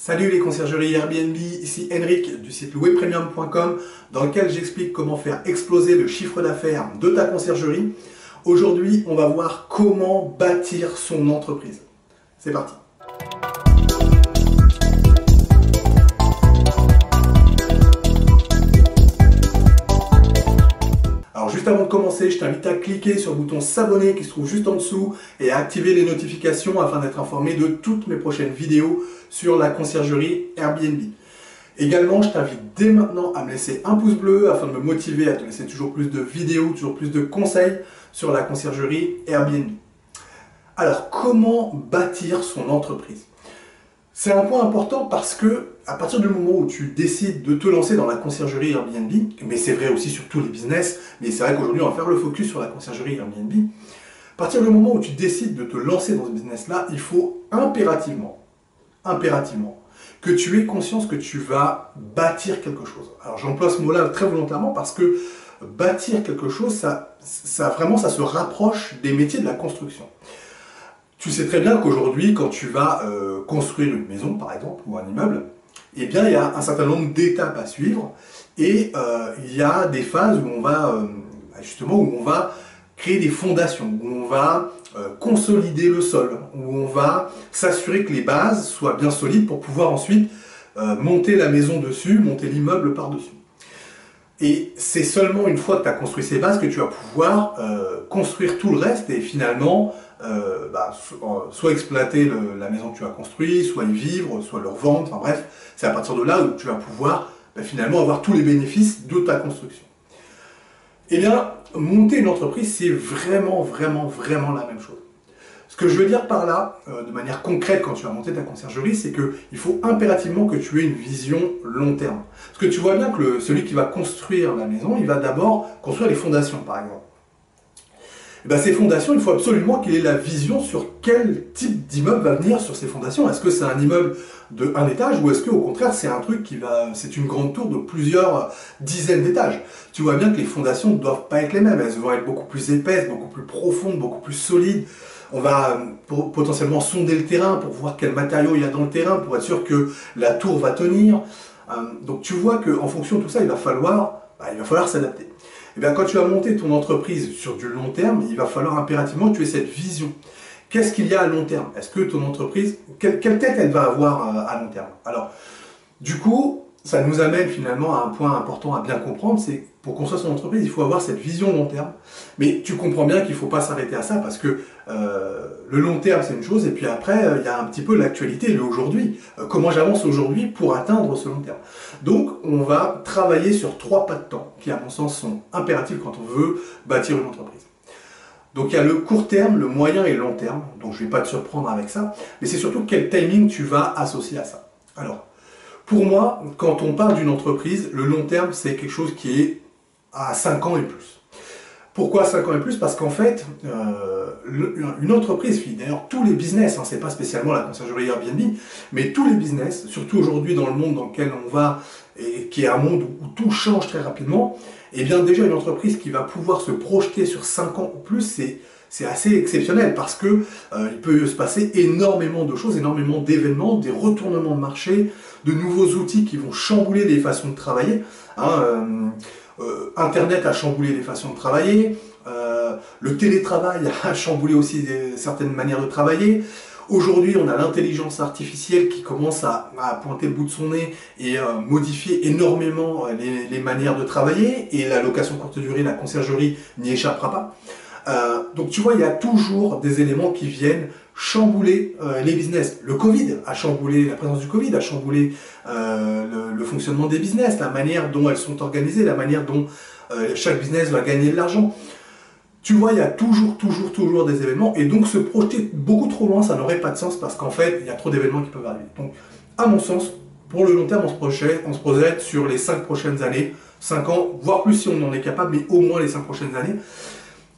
Salut les conciergeries Airbnb, ici Henrik du site louerpremium.com dans lequel j'explique comment faire exploser le chiffre d'affaires de ta conciergerie. Aujourd'hui, on va voir comment bâtir son entreprise. C'est parti. Alors juste avant de commencer, je t'invite à cliquer sur le bouton s'abonner qui se trouve juste en dessous et à activer les notifications afin d'être informé de toutes mes prochaines vidéos sur la conciergerie Airbnb. Également, je t'invite dès maintenant à me laisser un pouce bleu afin de me motiver à te laisser toujours plus de vidéos, toujours plus de conseils sur la conciergerie Airbnb. Alors, comment bâtir son entreprise? C'est un point important parce que à partir du moment où tu décides de te lancer dans la conciergerie Airbnb, mais c'est vrai aussi sur tous les business, mais c'est vrai qu'aujourd'hui on va faire le focus sur la conciergerie Airbnb, à partir du moment où tu décides de te lancer dans ce business-là, il faut impérativement, que tu aies conscience que tu vas bâtir quelque chose. Alors j'emploie ce mot-là très volontairement parce que bâtir quelque chose, ça se rapproche des métiers de la construction. Tu sais très bien qu'aujourd'hui, quand tu vas construire une maison, par exemple, ou un immeuble, eh bien, il y a un certain nombre d'étapes à suivre et il y a des phases où on va, où on va créer des fondations, où on va consolider le sol, où on va s'assurer que les bases soient bien solides pour pouvoir ensuite monter la maison dessus, monter l'immeuble par-dessus. Et c'est seulement une fois que tu as construit ces bases que tu vas pouvoir construire tout le reste et finalement soit exploiter la maison que tu as construite, soit y vivre, soit le revendre, enfin bref, c'est à partir de là où tu vas pouvoir finalement avoir tous les bénéfices de ta construction. Eh bien, monter une entreprise, c'est vraiment la même chose. Ce que je veux dire par là, de manière concrète quand tu vas monter ta conciergerie, c'est qu'il faut impérativement que tu aies une vision long terme. Parce que tu vois bien que celui qui va construire la maison, il va d'abord construire les fondations, par exemple. Et bien, ces fondations, il faut absolument qu'il ait la vision sur quel type d'immeuble va venir sur ces fondations. Est-ce que c'est un immeuble de un étage ou est-ce qu'au contraire c'est un truc c'est une grande tour de plusieurs dizaines d'étages. Tu vois bien que les fondations ne doivent pas être les mêmes. Elles vont être beaucoup plus épaisses, beaucoup plus profondes, beaucoup plus solides. On va potentiellement sonder le terrain pour voir quel matériau il y a dans le terrain pour être sûr que la tour va tenir. Donc tu vois qu'en fonction de tout ça, il va falloir s'adapter. Et bien, quand tu vas monter ton entreprise sur du long terme, il va falloir impérativement que tu aies cette vision. Qu'est-ce qu'il y a à long terme? Est-ce que ton entreprise, quelle tête elle va avoir à long terme? Alors, du coup, ça nous amène finalement à un point important à bien comprendre, c'est pour construire son entreprise, il faut avoir cette vision long terme. Mais tu comprends bien qu'il ne faut pas s'arrêter à ça parce que le long terme c'est une chose et puis après il y a un petit peu l'actualité, le aujourd'hui. Comment j'avance aujourd'hui pour atteindre ce long terme. Donc on va travailler sur 3 pas de temps qui à mon sens sont impératifs quand on veut bâtir une entreprise. Donc il y a le court terme, le moyen et le long terme, donc je ne vais pas te surprendre avec ça, mais c'est surtout quel timing tu vas associer à ça. Alors, pour moi, quand on parle d'une entreprise, le long terme, c'est quelque chose qui est à 5 ans et plus. Pourquoi 5 ans et plus? Parce qu'en fait, une entreprise, d'ailleurs tous les business, c'est pas spécialement la conciergerie Airbnb, mais tous les business, surtout aujourd'hui dans le monde dans lequel on va, et qui est un monde où tout change très rapidement, et bien déjà une entreprise qui va pouvoir se projeter sur 5 ans ou plus, c'est assez exceptionnel parce que il peut se passer énormément de choses, énormément d'événements, des retournements de marché, de nouveaux outils qui vont chambouler les façons de travailler. Internet a chamboulé les façons de travailler, le télétravail a chamboulé aussi certaines manières de travailler. Aujourd'hui, on a l'intelligence artificielle qui commence à pointer le bout de son nez et modifier énormément les manières de travailler. Et la location courte durée, la conciergerie n'y échappera pas. Donc tu vois, il y a toujours des éléments qui viennent chambouler les business. Le Covid a chamboulé, la présence du Covid a chamboulé le fonctionnement des business, la manière dont elles sont organisées, la manière dont chaque business va gagner de l'argent. Tu vois, il y a toujours des événements et donc se projeter beaucoup trop loin, ça n'aurait pas de sens parce qu'en fait, il y a trop d'événements qui peuvent arriver. Donc, à mon sens, pour le long terme, on se projette sur les 5 prochaines années, 5 ans, voire plus si on en est capable, mais au moins les 5 prochaines années.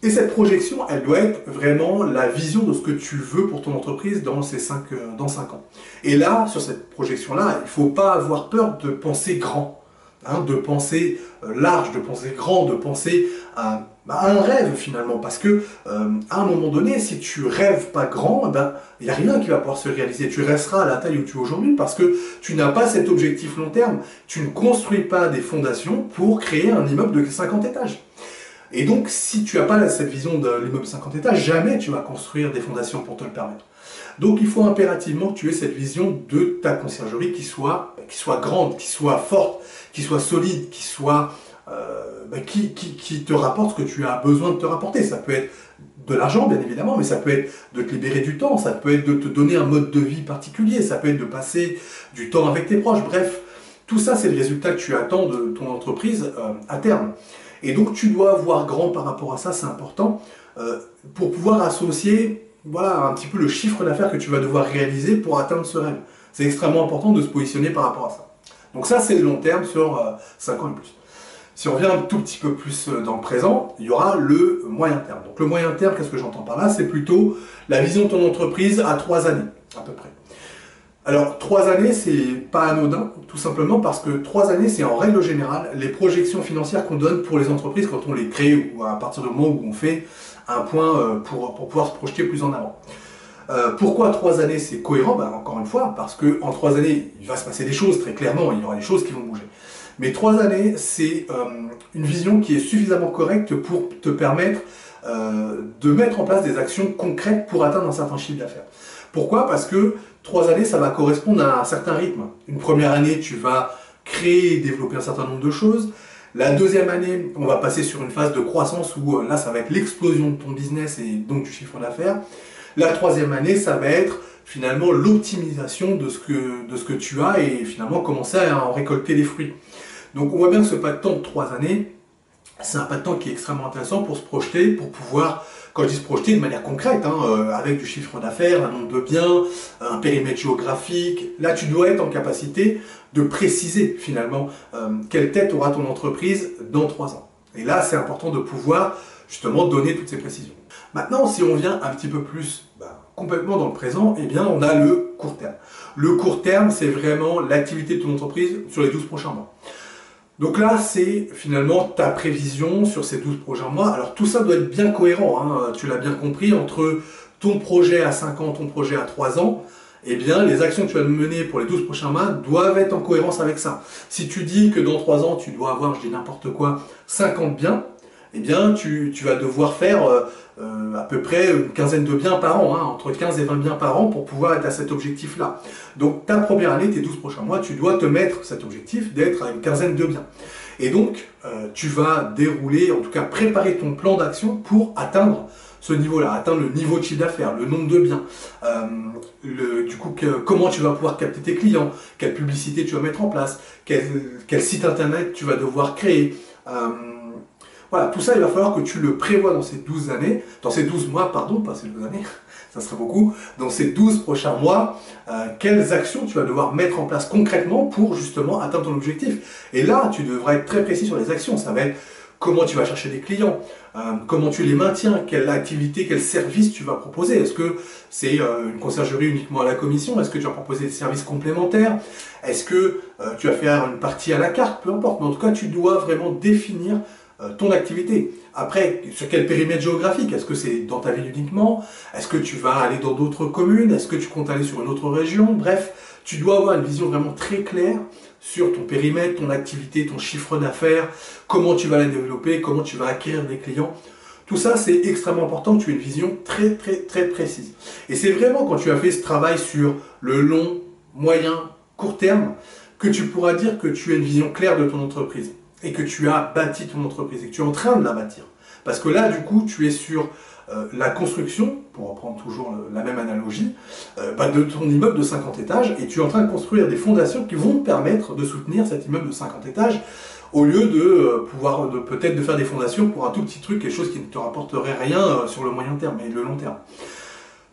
Et cette projection, elle doit être vraiment la vision de ce que tu veux pour ton entreprise dans 5 ans. Et là, sur cette projection-là, il ne faut pas avoir peur de penser grand, de penser large, de penser grand, de penser un rêve finalement, parce que à un moment donné, si tu rêves pas grand, il n'y a rien qui va pouvoir se réaliser. Tu resteras à la taille où tu es aujourd'hui parce que tu n'as pas cet objectif long terme. Tu ne construis pas des fondations pour créer un immeuble de 50 étages. Et donc, si tu n'as pas cette vision de l'immeuble 50 étages, jamais tu vas construire des fondations pour te le permettre. Donc, il faut impérativement que tu aies cette vision de ta conciergerie qui soit grande, qui soit forte, qui soit solide, qui te rapporte ce que tu as besoin de te rapporter. Ça peut être de l'argent, bien évidemment, mais ça peut être de te libérer du temps, ça peut être de te donner un mode de vie particulier, ça peut être de passer du temps avec tes proches. Bref, tout ça, c'est le résultat que tu attends de ton entreprise à terme. Et donc, tu dois voir grand par rapport à ça, c'est important, pour pouvoir associer, voilà, un petit peu le chiffre d'affaires que tu vas devoir réaliser pour atteindre ce rêve. C'est extrêmement important de se positionner par rapport à ça. Donc ça, c'est le long terme sur 5 ans et plus. Si on revient un tout petit peu plus dans le présent, il y aura le moyen terme. Donc le moyen terme, qu'est-ce que j'entends par là? C'est plutôt la vision de ton entreprise à 3 années, à peu près. Alors 3 années, c'est pas anodin, tout simplement parce que 3 années, c'est en règle générale les projections financières qu'on donne pour les entreprises quand on les crée ou à partir du moment où on fait un point pour pouvoir se projeter plus en avant. Pourquoi 3 années c'est cohérent? Encore une fois, parce qu'en 3 années, il va se passer des choses, très clairement, il y aura des choses qui vont bouger. Mais 3 années, c'est une vision qui est suffisamment correcte pour te permettre de mettre en place des actions concrètes pour atteindre un certain chiffre d'affaires. Pourquoi? Parce que 3 années, ça va correspondre à un certain rythme. Une première année, tu vas créer et développer un certain nombre de choses. La deuxième année, on va passer sur une phase de croissance où là, ça va être l'explosion de ton business et donc du chiffre d'affaires. La troisième année, ça va être finalement l'optimisation de ce que tu as et finalement commencer à en récolter les fruits. Donc on voit bien que ce pas de temps de 3 années, c'est un pas de temps qui est extrêmement intéressant pour se projeter, pour pouvoir, quand je dis se projeter de manière concrète, avec du chiffre d'affaires, un nombre de biens, un périmètre géographique, là tu dois être en capacité de préciser finalement quelle tête aura ton entreprise dans 3 ans. Et là c'est important de pouvoir justement donner toutes ces précisions. Maintenant si on vient un petit peu plus complètement dans le présent, eh bien on a le court terme. Le court terme c'est vraiment l'activité de ton entreprise sur les 12 prochains mois. Donc là, c'est finalement ta prévision sur ces 12 prochains mois. Alors tout ça doit être bien cohérent, tu l'as bien compris, entre ton projet à 5 ans, ton projet à 3 ans, eh bien les actions que tu vas mener pour les 12 prochains mois doivent être en cohérence avec ça. Si tu dis que dans 3 ans, tu dois avoir, je dis n'importe quoi, 50 biens, eh bien tu vas devoir faire à peu près une quinzaine de biens par an, entre 15 et 20 biens par an pour pouvoir être à cet objectif-là. Donc ta première année, tes 12 prochains mois, tu dois te mettre cet objectif d'être à une quinzaine de biens. Et donc tu vas dérouler, en tout cas préparer ton plan d'action pour atteindre ce niveau-là, atteindre le niveau de chiffre d'affaires, le nombre de biens, comment tu vas pouvoir capter tes clients, quelle publicité tu vas mettre en place, quel site internet tu vas devoir créer. Voilà, tout ça, il va falloir que tu le prévois dans ces 12 années, dans ces 12 mois, pardon, pas ces 12 années, ça serait beaucoup, dans ces 12 prochains mois, quelles actions tu vas devoir mettre en place concrètement pour justement atteindre ton objectif. Et là, tu devras être très précis sur les actions, ça va être comment tu vas chercher des clients, comment tu les maintiens, quelle activité, quel service tu vas proposer. Est-ce que c'est une conciergerie uniquement à la commission? Est-ce que tu vas proposer des services complémentaires? Est-ce que tu vas faire une partie à la carte? Peu importe, mais en tout cas, tu dois vraiment définir ton activité. Après, sur quel périmètre géographique? Est-ce que c'est dans ta ville uniquement? Est-ce que tu vas aller dans d'autres communes? Est-ce que tu comptes aller sur une autre région? Bref, tu dois avoir une vision vraiment très claire sur ton périmètre, ton activité, ton chiffre d'affaires, comment tu vas la développer, comment tu vas acquérir des clients. Tout ça, c'est extrêmement important que tu aies une vision très précise. Et c'est vraiment quand tu as fait ce travail sur le long, moyen, court terme que tu pourras dire que tu as une vision claire de ton entreprise et que tu as bâti ton entreprise et que tu es en train de la bâtir. Parce que là, du coup, tu es sur la construction, pour reprendre toujours la même analogie, de ton immeuble de 50 étages et tu es en train de construire des fondations qui vont te permettre de soutenir cet immeuble de 50 étages au lieu de pouvoir peut-être de faire des fondations pour un tout petit truc, quelque chose qui ne te rapporterait rien sur le moyen terme et le long terme.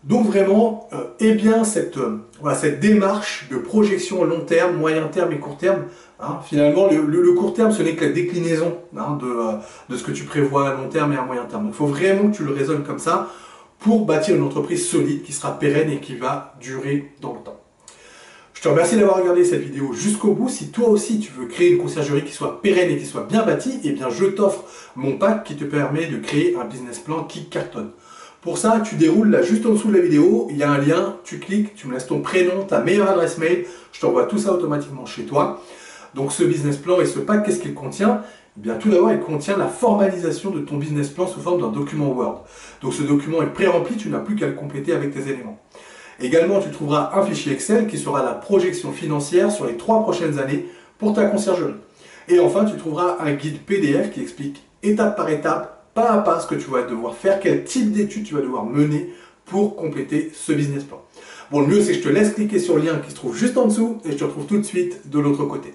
Donc vraiment, cette démarche de projection long terme, moyen terme et court terme, finalement le court terme ce n'est que la déclinaison de ce que tu prévois à long terme et à moyen terme. Donc il faut vraiment que tu le raisonnes comme ça pour bâtir une entreprise solide qui sera pérenne et qui va durer dans le temps. Je Je te remercie d'avoir regardé cette vidéo jusqu'au bout. Si toi aussi tu veux créer une conciergerie qui soit pérenne et qui soit bien bâtie, eh bien je t'offre mon pack qui te permet de créer un business plan qui cartonne. Pour ça, tu déroules là juste en dessous de la vidéo, il y a un lien, tu cliques, tu me laisses ton prénom, ta meilleure adresse mail, je t'envoie tout ça automatiquement chez toi. Donc ce business plan et ce pack, qu'est-ce qu'il contient? Eh bien tout d'abord, il contient la formalisation de ton business plan sous forme d'un document Word. Donc ce document est pré-rempli, tu n'as plus qu'à le compléter avec tes éléments. Également, tu trouveras un fichier Excel qui sera la projection financière sur les 3 prochaines années pour ta conciergerie. Et enfin, tu trouveras un guide PDF qui explique étape par étape, pas à pas, ce que tu vas devoir faire, quel type d'études tu vas devoir mener pour compléter ce business plan. Bon, le mieux, c'est que je te laisse cliquer sur le lien qui se trouve juste en dessous et je te retrouve tout de suite de l'autre côté.